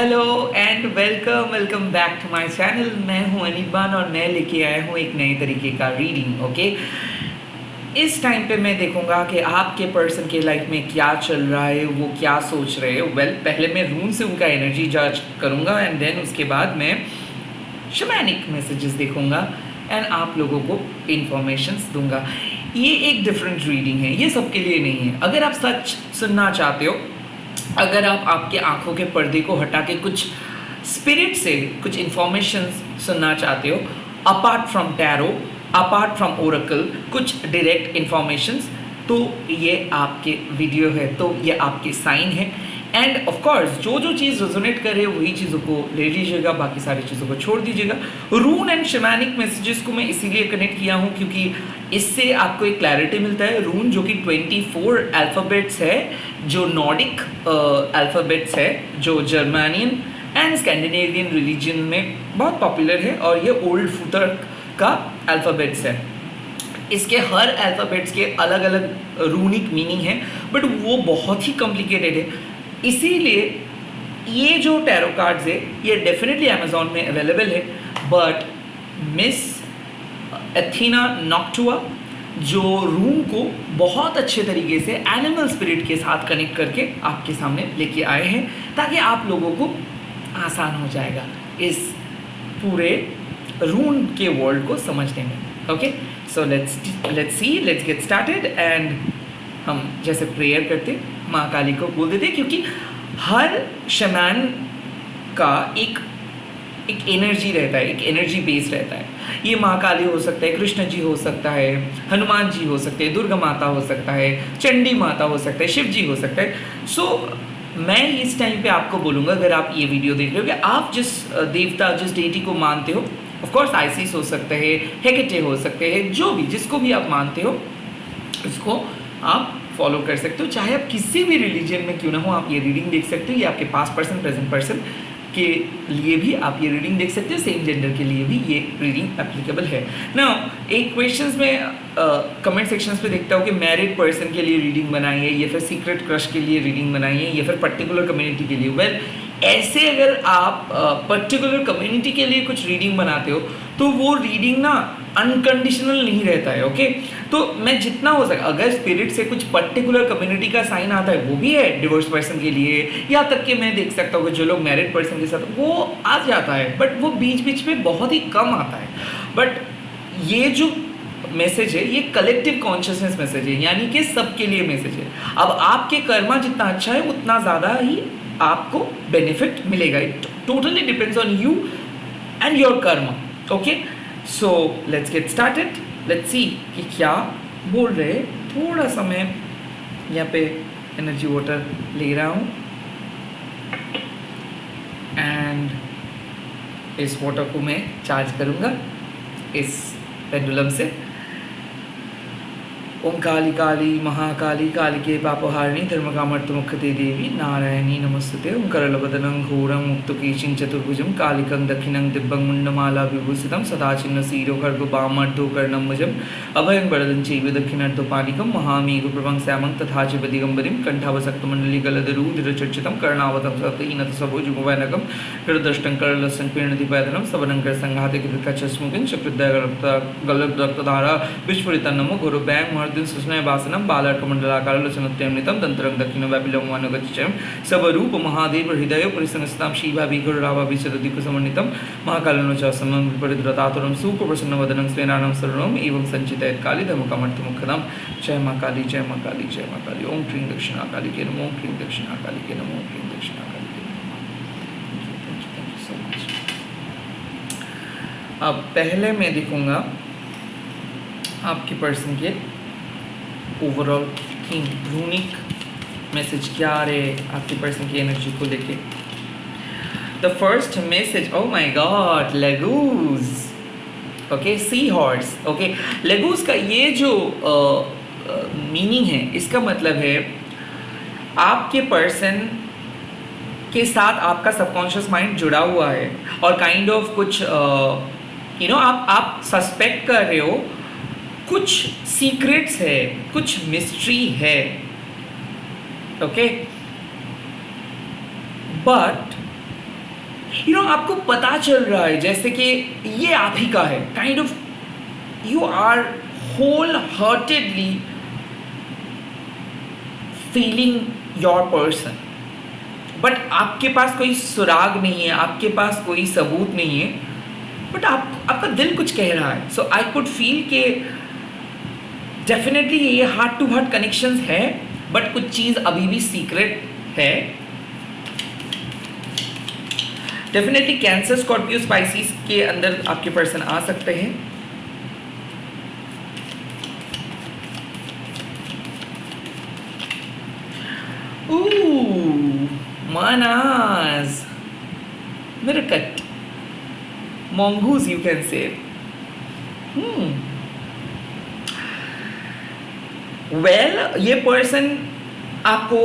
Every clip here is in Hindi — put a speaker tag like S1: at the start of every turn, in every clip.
S1: Hello and welcome welcome back to my channel. मैं हूं अनिबान और मैं लेके आया हूं एक नए तरीके का रीडिंग। ओके, इस टाइम पे मैं देखूंगा कि आपके पर्सन के लाइफ में क्या चल रहा है, वो क्या सोच रहे हैं। पहले मैं रून से उनका एनर्जी जज करूंगा एंड देन उसके बाद मैं शमैनिक मैसेजेस देखूंगा एंड आप लोगों को इन्फॉर्मेशंस दूंगा। ये एक डिफरेंट रीडिंग है, ये सबके लिए नहीं है। अगर आप सच सुनना चाहते हो, अगर आप आपके आंखों के पर्दे को हटा के कुछ स्पिरिट से कुछ इन्फॉर्मेशन सुनना चाहते हो, apart from tarot, apart from Oracle, कुछ डायरेक्ट इन्फॉर्मेशंस, तो ये आपके वीडियो है, तो ये आपके साइन है। एंड ऑफ कोर्स जो जो चीज़ रेजोनेट करे वही चीज़ों को ले लीजिएगा, बाकी सारी चीज़ों को छोड़ दीजिएगा। रून एंड शमैनिक मैसेजेस को मैं इसीलिए कनेक्ट किया हूँ क्योंकि इससे आपको एक क्लैरिटी मिलता है। रून जो कि 24 अल्फ़ाबेट्स है, जो नॉर्डिक अल्फ़ाबेट्स है, जो जर्मनियन एंड स्कैंडिनेवियन रिलीजन में बहुत पॉपुलर है, और ये ओल्ड फुटर का अल्फ़ाबेट्स है। इसके हर अल्फ़ाबेट्स के अलग अलग रूनिक मीनिंग है, बट वो बहुत ही कॉम्प्लिकेटेड है। इसीलिए ये जो टैरो कार्ड्स है ये डेफिनेटली अमेज़ॉन में अवेलेबल है, बट मिस एथीना नॉक्टुआ जो रूम को बहुत अच्छे तरीके से एनिमल स्पिरिट के साथ कनेक्ट करके आपके सामने लेके आए हैं, ताकि आप लोगों को आसान हो जाएगा इस पूरे रून के वर्ल्ड को समझने में। Okay, so let's get started. And हम जैसे प्रेयर करते माँ काली को बोल देते, क्योंकि हर शमैन का एक एनर्जी रहता है, एक एनर्जी बेस रहता है। ये माँ काली हो सकता है, कृष्ण जी हो सकता है, हनुमान जी हो सकते हैं, दुर्गा माता हो सकता है, चंडी माता हो सकता है, शिव जी हो सकता है। सो मैं इस टाइम पे आपको बोलूँगा, अगर आप ये वीडियो देख रहे हो, कि आप जिस देवता, जिस डेटी को मानते हो, ऑफकोर्स आइसिस हो सकते हैं, हेकेटे हो सकते हैं, जो भी जिसको भी आप मानते हो उसको आप फॉलो कर सकते हो। चाहे आप किसी भी रिलीजन में क्यों ना हो, आप ये रीडिंग देख सकते हो। ये आपके पास्ट पर्सन, प्रेजेंट पर्सन के लिए भी आप ये रीडिंग देख सकते हो, सेम जेंडर के लिए भी ये रीडिंग एप्लीकेबल है ना। एक क्वेश्चंस में कमेंट सेक्शंस पे देखता हूँ कि मैरिड पर्सन के लिए रीडिंग बनाई है, या फिर सीक्रेट क्रश के लिए रीडिंग बनाई है, या फिर पर्टिकुलर कम्युनिटी के लिए। वेल, ऐसे अगर आप पर्टिकुलर कम्युनिटी के लिए कुछ रीडिंग बनाते हो तो वो रीडिंग ना अनकंडीशनल नहीं रहता है। ओके, तो मैं जितना हो सके, अगर स्पिरिट से कुछ पर्टिकुलर कम्युनिटी का साइन आता है, वो भी है डिवोर्स पर्सन के लिए, या तक कि मैं देख सकता हूँ कि जो लोग मैरिड पर्सन के साथ, वो आ जाता है, बट वो बीच बीच में बहुत ही कम आता है। बट ये जो मैसेज है ये कलेक्टिव कॉन्शियसनेस मैसेज है, यानी कि सबके लिए मैसेज है। अब आपके कर्मा जितना अच्छा है उतना ज़्यादा ही आपको बेनिफिट मिलेगा। It totally depends on you and your Karma. Okay, so let's get started. Let's see कि क्या बोल रहे। थोड़ा सा मैं यहाँ पे एनर्जी वाटर ले रहा हूँ एंड इस वाटर को मैं चार्ज करूँगा इस पेंडुलम से। ओम काली काली महाकाली कालिके पापहारिणी धर्मकामर्थमुख्यते देवी नारायणी नमस्तुते। ओम करलवदनं घोरं मुक्तकेशिं चतुर्भुजं कालिकं दक्षिणं दिव्यं मुण्डमाला विभूषितं सदाचिन्न शिरो खड्गवामर्धो कर्णम्बुजम् अभयं वरदं चैव दक्षिणार्धपाणिकं महामेघप्रभं श्यामं तथा च दिगम्बरीं कण्ठावसक्तमण्डलीगलदरूधिरचर्चितं कर्णावतं सतीनतसभुजमुवैनकं हृदष्टं करलसं पीर्णतिपैदनं सवनङ्करसङ्घातिकृतकचस्मुखं चक्रुद्दयगलब्धरक्तधारा विस्फुरितं नमो गुरुब्यां दिन सुस्नय वासनम बालकमंडलाकार लोचनोत्तमनितम दंतरं दक्षिण व्यापिलवमानुगच्छं सबरूप महादेव हृदय परिसंस्थितं शिवाभिघोरावाभिशदधिकुसमन्वितं महाकालनोचासनं विपरीतरतातुरं सुप्रसन्नवदनं स्वेनानं शरणम् एवं संचितयत् काली धर्मकामर्थमुख्यदं। जय माँ काली, जय माँ काली, जय माँ काली। ओम क्रीं दक्षिणाकाली के नमो, ओम क्रीं दक्षिणाकाली के नमो, ओम क्रीं दक्षिणाकाली के नमो। Thank you so much. अब पहले मैं दिखूंगा आपके पर्सन के ओवरऑल थीम, यूनिक मैसेज क्या आ रहे हैं आपके पर्सन की एनर्जी को लेके। The first message, oh my God, Laguz. Okay, sea horse. Okay, Laguz का ये जो मीनिंग है, इसका मतलब है आपके पर्सन के साथ आपका सबकॉन्शियस माइंड जुड़ा हुआ है, और काइंड ऑफ कुछ आप सस्पेक्ट कर रहे हो, कुछ सीक्रेट्स है, कुछ मिस्ट्री है। ओके, बट आपको पता चल रहा है जैसे कि ये आप ही का है, kind of you are wholeheartedly feeling your person, but आपके पास कोई सुराग नहीं है, आपके पास कोई सबूत नहीं है, बट आपका दिल कुछ कह रहा है. सो आई कुड फील के डेफिनेटली ये हार्ट टू हार्ट कनेक्शंस है, बट कुछ चीज़ अभी भी सीक्रेट है. डेफिनेटली कैंसर, स्कॉर्पियो, स्पाइसिस के अंदर आपके पर्सन आ सकते हैं. Manas, Miracut, mongoose you can say. Well, ये पर्सन आपको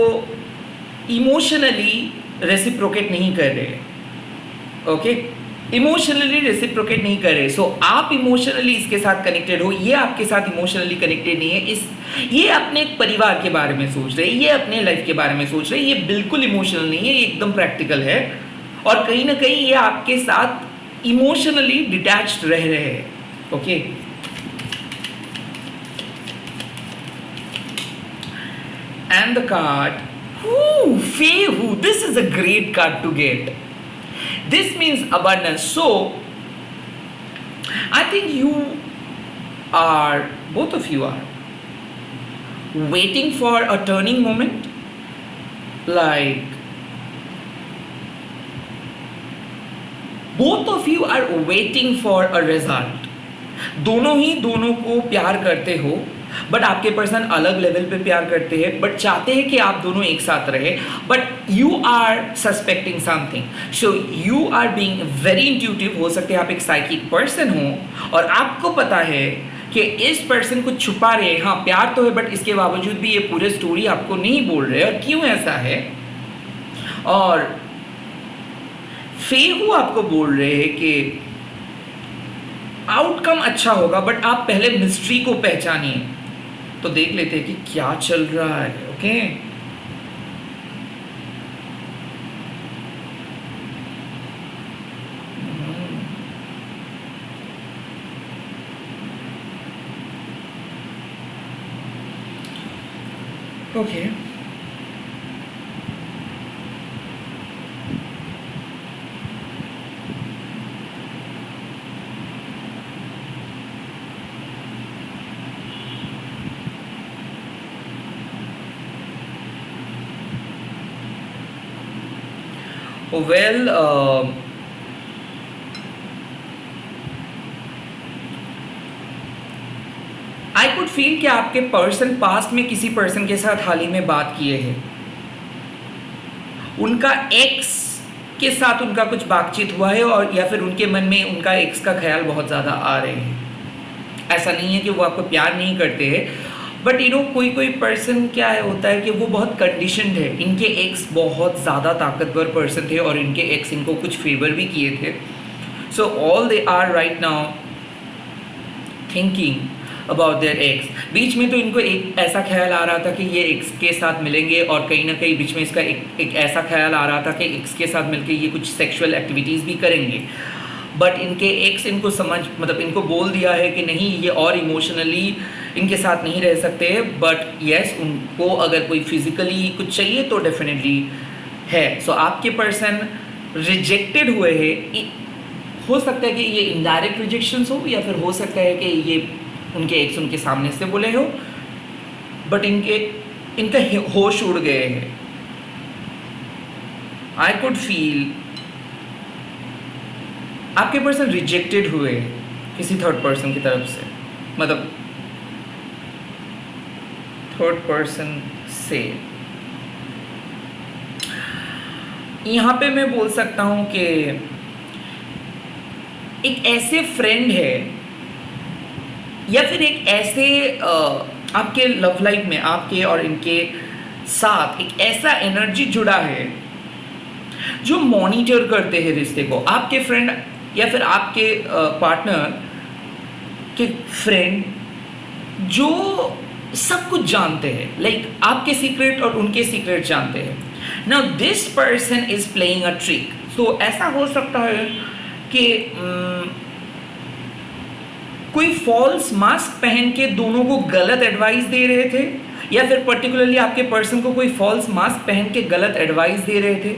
S1: इमोशनली रेसिप्रोकेट नहीं कर रहे, ओके, इमोशनली रेसिप्रोकेट नहीं कर रहे. सो आप इमोशनली इसके साथ कनेक्टेड हो, ये आपके साथ इमोशनली कनेक्टेड नहीं है. ये अपने परिवार के बारे में सोच रहे हैं, ये अपने लाइफ के बारे में सोच रहे हैं. ये बिल्कुल इमोशनल नहीं है, ये एकदम प्रैक्टिकल है, और कहीं ना कहीं ये आपके साथ इमोशनली डिटैच्ड रह रहे हैं. Okay, and the card Fehu, this is a great card to get. This means abundance. So I think you are, both of you are waiting for a turning moment, like both of you are waiting for a result. दोनों ही दोनों को प्यार करते हो, बट आपके पर्सन अलग लेवल पे प्यार करते हैं, बट चाहते हैं कि आप दोनों एक साथ रहे, but you are suspecting something. So you are being very intuitive. हो सकते हैं आप एक साइकिक पर्सन हो और आपको पता है कि इस पर्सन को छुपा रहे हैं. हाँ, प्यार तो है, बट इसके बावजूद भी ये पूरे स्टोरी आपको नहीं बोल रहे. और क्यों ऐसा है? और फेहू आपको बोल रहे हैं कि आउटकम अच्छा होगा, बट आप पहले मिस्ट्री को पहचानिए. तो देख लेते हैं कि क्या चल रहा है. Okay, okay, well, I could feel कि आपके पर्सन पास्ट में किसी पर्सन के साथ हाल ही में बात किए हैं. उनका एक्स के साथ उनका कुछ बातचीत हुआ है, और या फिर उनके मन में उनका एक्स का ख्याल बहुत ज़्यादा आ रहे हैं. ऐसा नहीं है कि वो आपको प्यार नहीं करते हैं, बट कोई कोई पर्सन क्या है होता है कि वो बहुत कंडीशनड है. इनके एक्स बहुत ज़्यादा ताकतवर पर्सन थे और इनके एक्स इनको कुछ फेवर भी किए थे. So all they are right now thinking about their ex. बीच में तो इनको एक ऐसा ख्याल आ रहा था कि ये एक्स के साथ मिलेंगे, और कहीं ना कहीं बीच में इसका एक ऐसा ख्याल आ रहा था कि एक्स के साथ मिलकर ये कुछ सेक्सुअल एक्टिविटीज़ भी करेंगे. बट इनके एक्स इनको इनको बोल दिया है कि नहीं, ये और इमोशनली इनके साथ नहीं रह सकते. बट येस, उनको अगर कोई फिजिकली कुछ चाहिए तो डेफिनेटली है. सो आपके पर्सन रिजेक्टेड हुए हैं. हो सकता है कि ये इनडायरेक्ट रिजेक्शंस हो, या फिर हो सकता है कि ये उनके एक्स उनके सामने से बोले हो, बट इनका होश उड़ गए हैं. आई कुड फील आपके पर्सन रिजेक्टेड हुए किसी थर्ड पर्सन की तरफ से, मतलब थर्ड पर्सन से. यहाँ पे मैं बोल सकता हूँ कि एक ऐसे फ्रेंड है, या फिर एक ऐसे आपके लव लाइफ में आपके और इनके साथ एक ऐसा एनर्जी जुड़ा है जो मॉनिटर करते हैं रिश्ते को. आपके फ्रेंड या फिर आपके पार्टनर के फ्रेंड जो सब कुछ जानते हैं, लाइक आपके सीक्रेट और उनके सीक्रेट जानते हैं. Now this person is playing a trick. तो ऐसा हो सकता है कि कोई फॉल्स मास्क पहन के दोनों को गलत एडवाइस दे रहे थे, या फिर पर्टिकुलरली आपके पर्सन को कोई फॉल्स मास्क पहन के गलत एडवाइस दे रहे थे,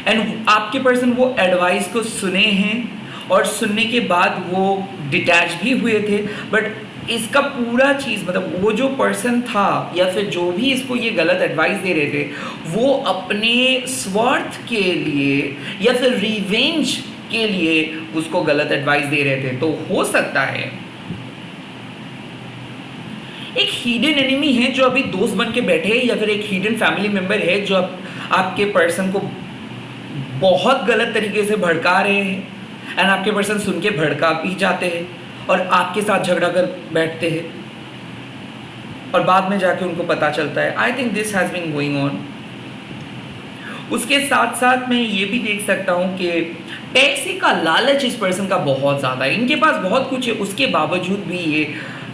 S1: एंड आपके पर्सन वो एडवाइस को सुने हैं और सुनने के बाद वो डिटैच भी हुए थे। बट इसका पूरा चीज़ मतलब वो जो पर्सन था या फिर जो भी इसको ये गलत एडवाइस दे रहे थे, वो अपने स्वार्थ के लिए या फिर रिवेंज के लिए उसको गलत एडवाइस दे रहे थे। तो हो सकता है एक हिडन एनिमी है जो अभी दोस्त बन के बैठे हैं, या फिर एक हिडन फैमिली मेंबर है जो आपके पर्सन को बहुत गलत तरीके से भड़का रहे हैं, एंड आपके पर्सन सुन के भड़का भी जाते हैं और आपके साथ झगड़ा कर बैठते हैं, और बाद में जाके उनको पता चलता है। I think this has been going on. उसके साथ साथ मैं ये भी देख सकता हूँ कि पैसे का लालच इस पर्सन का बहुत ज़्यादा है। इनके पास बहुत कुछ है, उसके बावजूद भी ये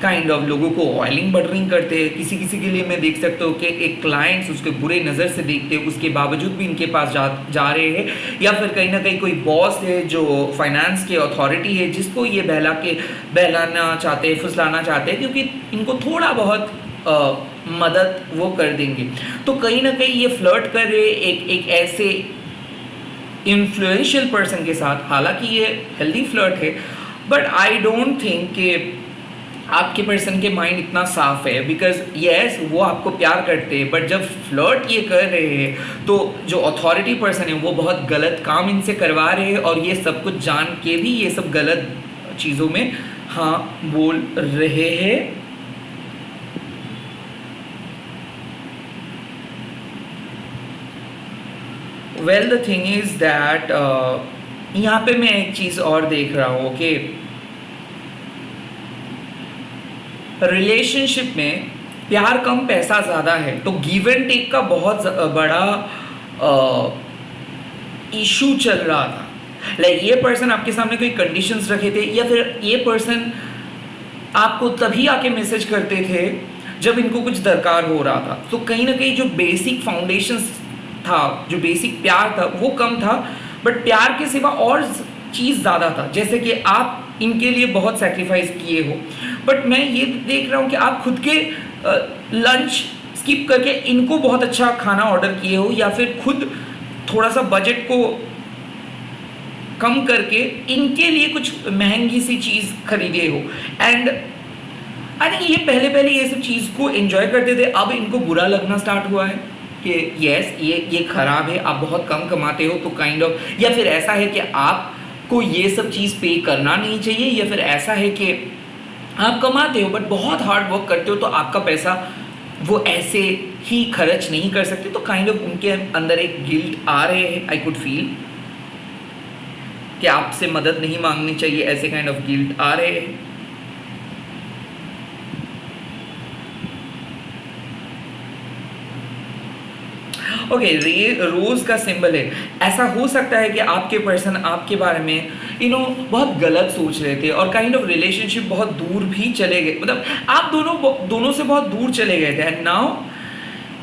S1: काइंड ऑफ लोगों को ऑयलिंग बटरिंग करते हैं। किसी किसी के लिए मैं देख सकता हूँ कि एक क्लाइंट्स उसके बुरे नज़र से देखते हैं, उसके बावजूद भी इनके पास जा रहे हैं, या फिर कहीं ना कहीं कोई बॉस है जो फाइनेंस के अथॉरिटी है जिसको ये बहलाना चाहते हैं, फुसलाना चाहते हैं, क्योंकि इनको थोड़ा बहुत मदद वो कर देंगे। तो कहीं ना कहीं ये फ्लर्ट कर रहे एक ऐसे इन्फ्लुएंशियल पर्सन के साथ। हालांकि ये हेल्दी फ्लर्ट है, बट आई डोंट थिंक कि आपके पर्सन के माइंड इतना साफ है, बिकॉज यस वो आपको प्यार करते हैं, बट जब फ्लर्ट ये कर रहे हैं तो जो अथॉरिटी पर्सन है वो बहुत गलत काम इनसे करवा रहे हैं, और ये सब कुछ जान के भी ये सब गलत चीज़ों में हाँ बोल रहे हैं। Well the thing is that यहाँ पे मैं एक चीज़ और देख रहा हूँ कि रिलेशनशिप में प्यार कम पैसा ज़्यादा है, तो गिव एंड टेक का बहुत बड़ा इशू चल रहा था। लाइक ये पर्सन आपके सामने कोई कंडीशंस रखे थे, या फिर ये पर्सन आपको तभी आके मैसेज करते थे जब इनको कुछ दरकार हो रहा था। तो कहीं ना कहीं जो बेसिक फाउंडेशंस था, जो बेसिक प्यार था वो कम था, बट प्यार के सिवा और चीज़ ज़्यादा था। जैसे कि आप इनके लिए बहुत सेक्रीफाइस किए हो, बट मैं ये देख रहा हूँ कि आप खुद के लंच स्किप करके इनको बहुत अच्छा खाना ऑर्डर किए हो, या फिर खुद थोड़ा सा बजट को कम करके इनके लिए कुछ महंगी सी चीज़ खरीदे हो। एंड आई थिंक ये पहले ये सब चीज़ को एंजॉय करते थे, अब इनको बुरा लगना स्टार्ट हुआ है कि यस ये ख़राब है, आप बहुत कम कमाते हो, तो काइंड ऑफ, या फिर ऐसा है कि आपको ये सब चीज़ पे करना नहीं चाहिए, या फिर ऐसा है कि आप कमाते हो बट बहुत हार्ड वर्क करते हो, तो आपका पैसा वो ऐसे ही खर्च नहीं कर सकते। तो काइंड ऑफ उनके अंदर एक गिल्ट आ रहे हैं, आई कुड फील कि आपसे मदद नहीं मांगनी चाहिए, ऐसे काइंड ऑफ गिल्ट आ रहे हैं। ओके, रोज का सिंबल है। ऐसा हो सकता है कि आपके पर्सन आपके बारे में बहुत गलत सोच रहे थे, और काइंड ऑफ रिलेशनशिप बहुत दूर भी चले गए, मतलब आप दोनों से बहुत दूर चले गए थे, and now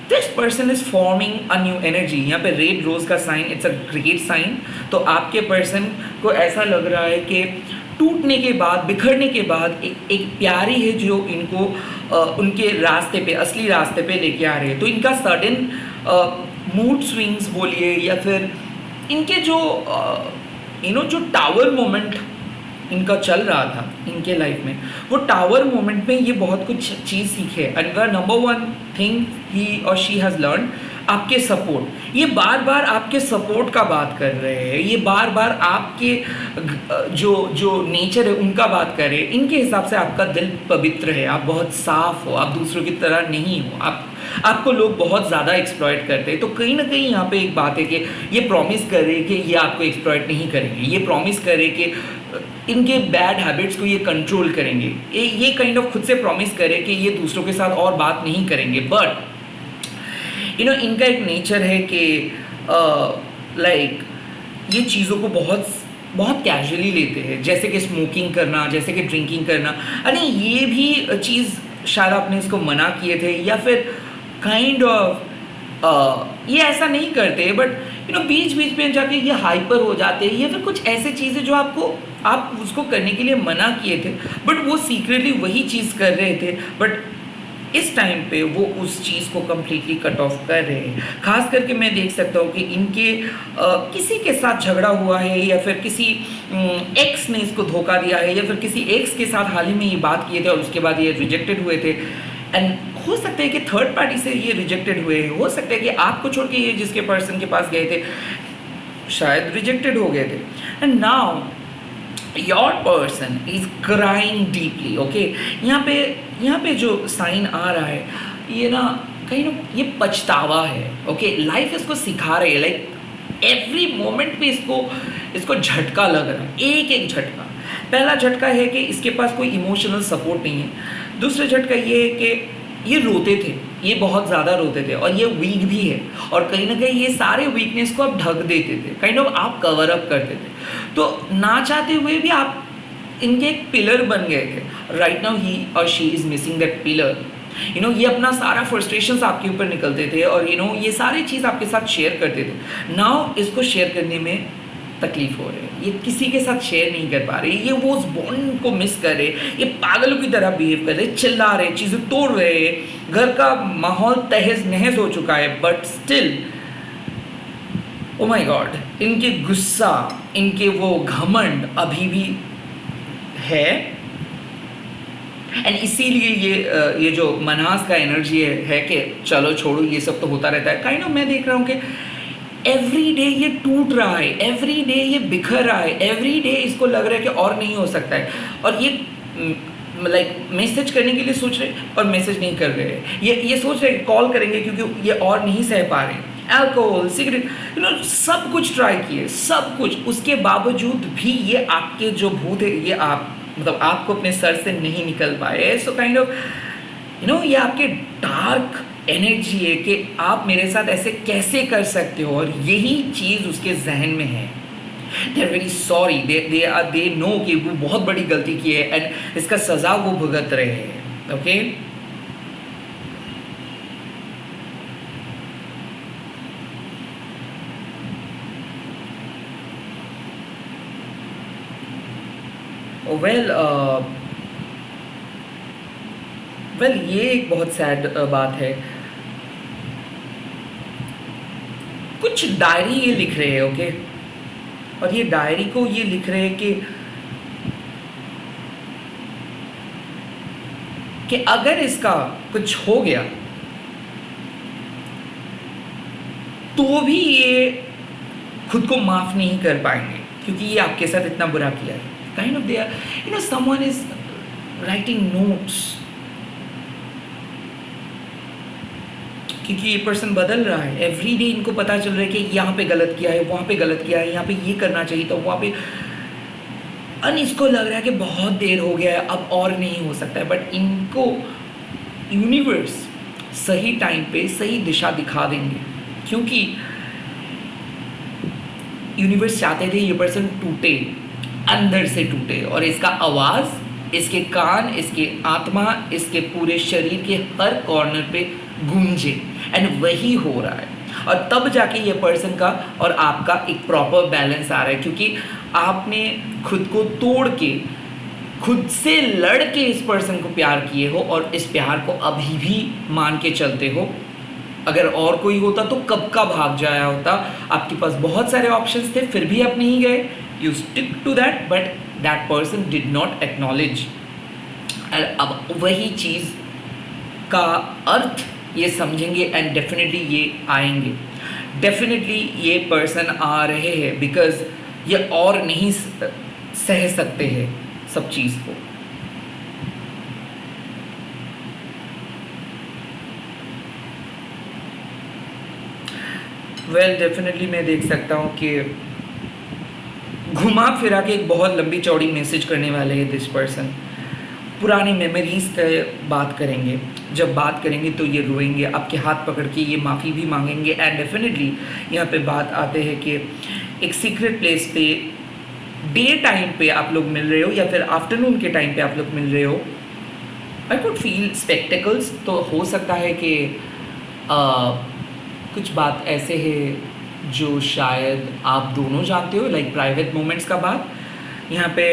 S1: this person is forming a new energy. यहाँ पे रेड रोज का sign, it's a great sign. तो आपके पर्सन को ऐसा लग रहा है कि टूटने के बाद, बिखरने के बाद एक प्यारी है जो इनको उनके रास्ते पे, असली रास्ते पे लेके आ रही है। तो इनका सडन मूड स्विंग्स बोलिए, या फिर इनके जो जो टावर मोमेंट इनका चल रहा था इनके लाइफ में, वो टावर मोमेंट में ये बहुत कुछ चीज़ सीखे। And number one thing he और शी हैज़ लर्न, आपके सपोर्ट। ये बार बार आपके सपोर्ट का बात कर रहे हैं, ये बार बार आपके जो नेचर है उनका बात कर रहे हैं। इनके हिसाब से आपका दिल पवित्र है, आप बहुत साफ हो, आप दूसरों की तरह नहीं हो, आपको लोग बहुत ज़्यादा एक्सप्लॉइट करते हैं। तो कहीं ना कहीं यहाँ पे एक बात है कि ये प्रॉमिस कर रहे हैं कि ये आपको एक्सप्लॉइट नहीं करेंगे, ये प्रॉमिस कर रहे हैं कि इनके बैड हैबिट्स को ये कंट्रोल करेंगे, ये काइंड ऑफ खुद से प्रॉमिस करे कि ये दूसरों के साथ और बात नहीं करेंगे। बट इनका एक नेचर है कि लाइक ये चीज़ों को बहुत बहुत कैजुअली लेते हैं, जैसे कि स्मोकिंग करना, जैसे कि ड्रिंकिंग करना। अरे ये भी चीज़ शायद आपने इसको मना किए थे, या फिर काइंड ऑफ ये ऐसा नहीं करते, बट बीच बीच में जाके ये हाइपर हो जाते हैं या फिर कुछ ऐसे चीज़ें जो आप उसको करने के लिए मना किए थे, बट वो सीक्रेटली वही चीज़ कर रहे थे, बट इस टाइम पे वो उस चीज़ को कम्प्लीटली कट ऑफ कर रहे हैं। खास करके मैं देख सकता हूँ कि इनके किसी के साथ झगड़ा हुआ है या फिर किसी एक्स ने इसको धोखा दिया है या फिर किसी एक्स के साथ हाल ही में ये बात किए थे और उसके बाद ये रिजेक्टेड हुए थे। एंड हो सकता है कि थर्ड पार्टी से ये रिजेक्टेड हुए हैं, हो सकता है कि आपको छोड़ के ये जिसके पर्सन के पास गए थे शायद रिजेक्टेड हो गए थे। And now your person is crying deeply. Okay, यहाँ पे जो साइन आ रहा है ये ना कहीं ना ये पछतावा है। ओके, लाइफ इसको सिखा रही है, लाइक एवरी मोमेंट पे इसको झटका लग रहा है, एक एक झटका। पहला झटका है कि इसके पास कोई इमोशनल सपोर्ट नहीं है। दूसरा झटका ये है कि ये रोते थे, ये बहुत ज़्यादा रोते थे और ये वीक भी है और कहीं ना कहीं ये सारे वीकनेस को आप ढक देते थे, काइंड ऑफ आप कवर अप करते थे। तो ना चाहते हुए भी आप इनके एक पिलर बन गए थे। राइट नाउ ही और she is missing that pillar. ये अपना सारा फ्रस्ट्रेशंस आपके ऊपर निकलते थे और ये सारी चीज़ आपके साथ शेयर करते थे। नाउ इसको शेयर करने में तकलीफ हो रही है, ये किसी के साथ शेयर नहीं कर पा रहे, ये वो उस बॉन्ड को मिस कर रहे, ये पागलों की तरह बिहेव कर रहे, चिल्ला रहे, चीज़ें तोड़ रहे, घर का माहौल तहस नहस हो चुका है, but still O my God इनके गुस्सा, इनके वो घमंड अभी भी है। एंड इसीलिए ये जो मनास का एनर्जी है कि चलो छोड़ो ये सब तो होता रहता है। काइंड ऑफ मैं देख रहा हूँ कि एवरी डे ये टूट रहा है, एवरी डे ये बिखर रहा है, एवरी डे इसको लग रहा है कि और नहीं हो सकता है और ये लाइक मैसेज करने के लिए सोच रहे और मैसेज नहीं कर रहे हैं। ये सोच रहे कॉल करेंगे क्योंकि ये और नहीं सह पा रहे। अल्कोहल, सिगरेट, सब कुछ ट्राई किए, सब कुछ, उसके बावजूद भी ये आपके जो भूत है ये आपको अपने सर से नहीं निकल पाए। सो काइंड ऑफ ये आपके डार्क एनर्जी है कि आप मेरे साथ ऐसे कैसे कर सकते हो और यही चीज़ उसके जहन में है। They are very sorry, they know कि वो बहुत बड़ी गलती की है एंड इसका सज़ा वो भुगत रहे हैं। ओके, वेल ये एक बहुत सैड बात है। कुछ डायरी ये लिख रहे हैं, ओके, और ये डायरी को ये लिख रहे हैं कि अगर इसका कुछ हो गया तो भी ये खुद को माफ नहीं कर पाएंगे क्योंकि ये आपके साथ इतना बुरा किया है। Kind of they are someone is writing notes क्योंकि ये पर्सन बदल रहा है। एवरी डे इनको पता चल रहा है कि यहाँ पे गलत किया है, वहाँ पे गलत किया है, यहाँ पे ये करना चाहिए था, वहाँ पे इसको लग रहा है कि बहुत देर हो गया है, अब और नहीं हो सकता है। बट इनको यूनिवर्स सही टाइम पे सही दिशा दिखा देंगे क्योंकि यूनिवर्स चाहते थे ये पर्सन टूटे, अंदर से टूटे और इसका आवाज़, इसके कान, इसके आत्मा, इसके पूरे शरीर के हर कॉर्नर पे गूंजे एंड वही हो रहा है। और तब जाके ये पर्सन का और आपका एक प्रॉपर बैलेंस आ रहा है क्योंकि आपने खुद को तोड़ के, खुद से लड़ के इस पर्सन को प्यार किए हो और इस प्यार को अभी भी मान के चलते हो। अगर और कोई होता तो कब का भाग जाया होता। आपके पास बहुत सारे ऑप्शंस थे फिर भी आप नहीं गए। You stick to that but that person did not acknowledge. अब वही चीज़ का अर्थ ये समझेंगे एंड डेफिनेटली ये आएंगे। डेफिनेटली ये पर्सन आ रहे हैं बिकॉज ये और नहीं सह सकते हैं सब चीज़ को। वेल डेफिनेटली मैं देख सकता हूँ कि घुमा फिरा के एक बहुत लंबी चौड़ी मैसेज करने वाले हैं दिस पर्सन। पुरानी मेमोरीज पे बात करेंगे, जब बात करेंगे तो ये रोएंगे, आपके हाथ पकड़ के ये माफ़ी भी मांगेंगे एंड डेफिनेटली यहाँ पे बात आते हैं कि एक सीक्रेट प्लेस पे डे टाइम पे आप लोग मिल रहे हो या फिर आफ्टरनून के टाइम पे आप लोग मिल रहे हो। आई कुड फील स्पेक्टिकल्स, तो हो सकता है कि कुछ बात ऐसे है जो शायद आप दोनों जानते हो, लाइक प्राइवेट मोमेंट्स का बात। यहाँ पे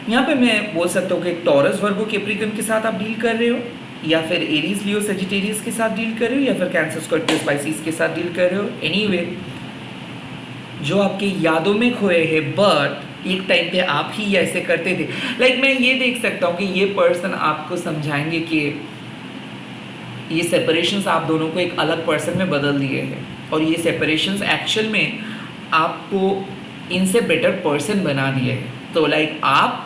S1: यहाँ पे मैं बोल सकता हूँ कि टॉरस वर्गो कैप्रिकॉर्न के साथ आप डील कर रहे हो, या फिर एरीज लियो सेजिटेरियस के साथ डील कर रहे हो, या फिर कैंसर स्कॉर्पियो स्पाइसिस के साथ डील कर रहे हो। एनीवे, जो आपके यादों में खोए हैं, बट एक टाइम पे आप ही ऐसे करते थे। लाइक मैं ये देख सकता हूँ कि ये पर्सन आपको समझाएंगे कि ये सेपरेशंस आप दोनों को एक अलग पर्सन में बदल दिए हैं, और ये सेपरेशंस एक्चुअल में आपको इनसे बेटर पर्सन बना दिए हैं। तो लाइक आप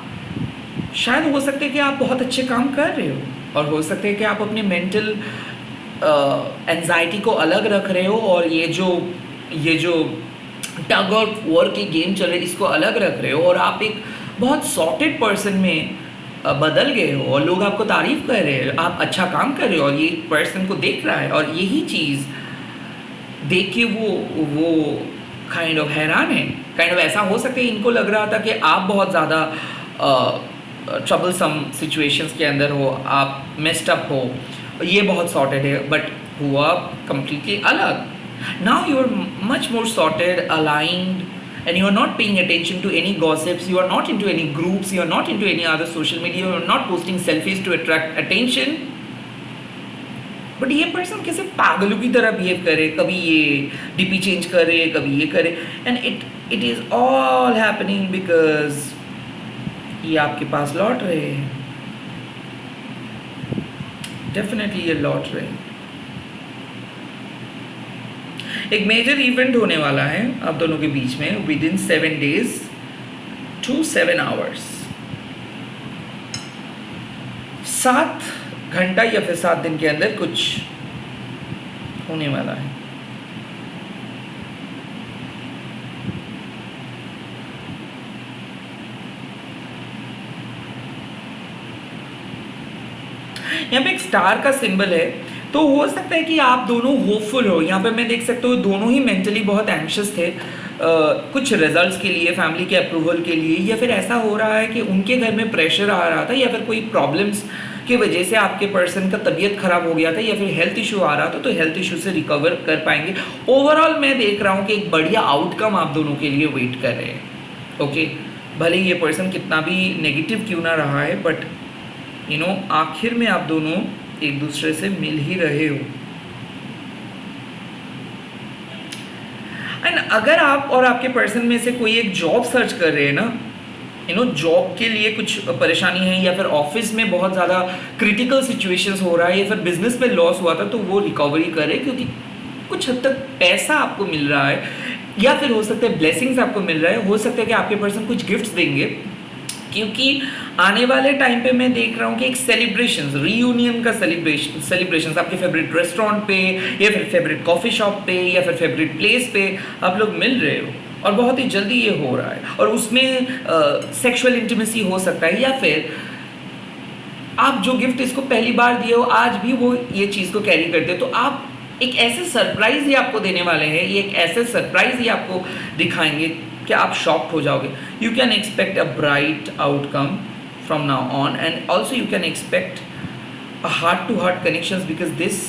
S1: शायद हो सकते हैं कि आप बहुत अच्छे काम कर रहे हो, और हो सकते हैं कि आप अपने मेंटल एंजाइटी को अलग रख रहे हो, और ये जो टग ऑफ वॉर के गेम चल रहे इसको अलग रख रहे हो, और आप एक बहुत सॉर्टेड पर्सन में बदल गए हो, और लोग आपको तारीफ कर रहे हैं, आप अच्छा काम कर रहे हो, और ये पर्सन को देख रहा है, और यही चीज़ देख के वो काइंड ऑफ हैरान है। काइंड ऑफ ऐसा हो सकता है इनको लग रहा था कि आप बहुत ज़्यादा ट्रबलसम सिचुएशंस के अंदर हो, आप मेस्ड अप हो, ये बहुत सॉर्टेड है, बट हुआ कंप्लीटली अलग। Now you are much more sorted, aligned, and you are not paying attention to any gossips, you are not into any groups, you are not into any other social media, you are not posting selfies to attract attention. But ये पर्सन कैसे पागलों की तरह बिहेव करे, कभी ये डीपी चेंज करे, कभी ये करे, and it is all happening because ये आपके पास लौट रहे हैं। डेफिनेटली ये लौट रहे हैं। एक मेजर इवेंट होने वाला है आप दोनों के बीच में with in 7 days to 7 hours। 7 घंटा या फिर 7 दिन के अंदर कुछ होने वाला है। यहाँ पे एक स्टार का सिंबल है, तो हो सकता है कि आप दोनों होपफुल हो। यहाँ पे मैं देख सकता हूँ दोनों ही मेंटली बहुत एंशियस थे, कुछ रिजल्ट्स के लिए, फैमिली के अप्रूवल के लिए, या फिर ऐसा हो रहा है कि उनके घर में प्रेशर आ रहा था, या फिर कोई प्रॉब्लम्स की वजह से आपके पर्सन का तबीयत खराब हो गया था, या फिर हेल्थ इशू आ रहा था, तो हेल्थ इशू से रिकवर कर पाएंगे। ओवरऑल मैं देख रहा हूँ कि एक बढ़िया आउटकम आप दोनों के लिए वेट कर रहे हैं। ओके, भले ये पर्सन कितना भी नेगेटिव क्यों ना रहा है, बट आखिर में आप दोनों एक दूसरे से मिल ही रहे हो। एंड अगर आप और आपके पर्सन में से कोई एक जॉब सर्च कर रहे हैं ना, जॉब के लिए कुछ परेशानी है, या फिर ऑफिस में बहुत ज़्यादा क्रिटिकल सिचुएशंस हो रहा है, या फिर बिजनेस में लॉस हुआ था, तो वो रिकवरी करे, क्योंकि कुछ हद तक पैसा आपको मिल रहा है, या फिर हो सकता है ब्लेसिंग्स आपको मिल रहा है, हो सकता है कि आपके पर्सन कुछ गिफ्ट्स देंगे, क्योंकि आने वाले टाइम पे मैं देख रहा हूँ कि एक सेलिब्रेशंस, रीयूनियन का सेलिब्रेशंस आपके फेवरेट रेस्टोरेंट पे, या फिर फेवरेट कॉफ़ी शॉप पे, या फिर फेवरेट प्लेस पे आप लोग मिल रहे हो, और बहुत ही जल्दी ये हो रहा है, और उसमें सेक्सुअल इंटीमेसी हो सकता है, या फिर आप जो गिफ्ट इसको पहली बार दिए हो आज भी वो ये चीज़ को कैरी करते हो, तो आप एक ऐसे सरप्राइज ही आपको देने वाले हैं, ये एक ऐसे सरप्राइज ही आपको दिखाएंगे कि आप शॉक्ड हो जाओगे। You can expect a bright outcome from now on, and also you can expect a heart to heart connections, because this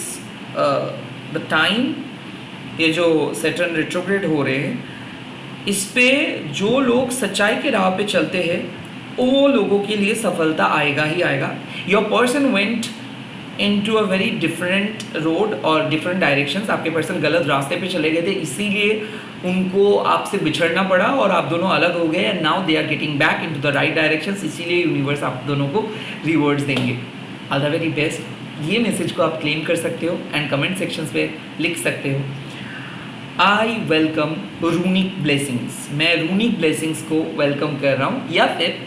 S1: the time, ये जो सैटर्न रिट्रोग्रेड हो रहे हैं, इस पे जो लोग सच्चाई के राह पे चलते हैं वो लोगों के लिए सफलता आएगा ही आएगा। Your person went into a very different road और डिफरेंट डायरेक्शंस, आपके पर्सन गलत रास्ते पे चले गए थे, इसीलिए उनको आपसे बिछड़ना पड़ा और आप दोनों अलग हो गए, and now they are getting back into the right directions, इसीलिए यूनिवर्स आप दोनों को रिवॉर्ड्स देंगे। All the very best. ये मैसेज को आप क्लेम कर सकते हो एंड कमेंट सेक्शंस पे लिख सकते हो, आई वेलकम रूनिक ब्लेसिंग्स। मैं रूनिक ब्लेसिंग्स को वेलकम कर रहा हूँ, या फिर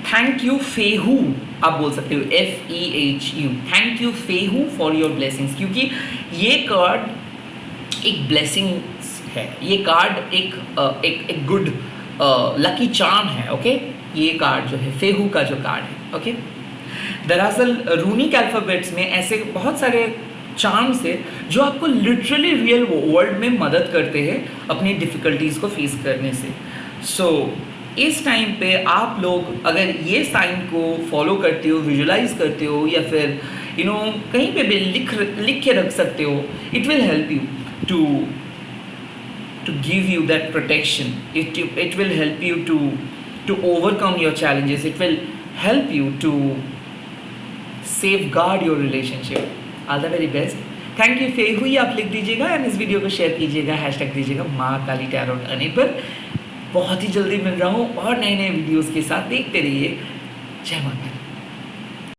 S1: थैंक यू फेहू आप बोल सकते हो, FEHU, thank you Fehu for your blessings, क्योंकि ये कार्ड एक ब्लेसिंग्स है, ये कार्ड एक गुड लकी चार्म है। ओके, ये कार्ड जो है फेहू का जो कार्ड है, ओके। दरअसल रूनिक अल्फ़ाबेट्स में ऐसे बहुत सारे चार्म्स है जो आपको लिटरली रियल वर्ल्ड में मदद करते हैं अपनी डिफ़िकल्टीज़ को फेस करने से। सो इस टाइम पे आप लोग अगर ये साइन को फॉलो करते हो, विजुलाइज करते हो, या फिर कहीं पे भी लिख के रख सकते हो, it will help you. to give you that protection. It will help you to overcome your challenges. It will help you to safeguard your relationship. All the very best. Thank you. फे हुई आप लिख दीजिएगा एंड इस वीडियो को शेयर कीजिएगा, हैशटैग दीजिएगा माँ काली टैरो अनिल पर। बहुत ही जल्दी मिल रहा हूँ और नए नए वीडियोस के साथ। देखते रहिए। जय माता दी।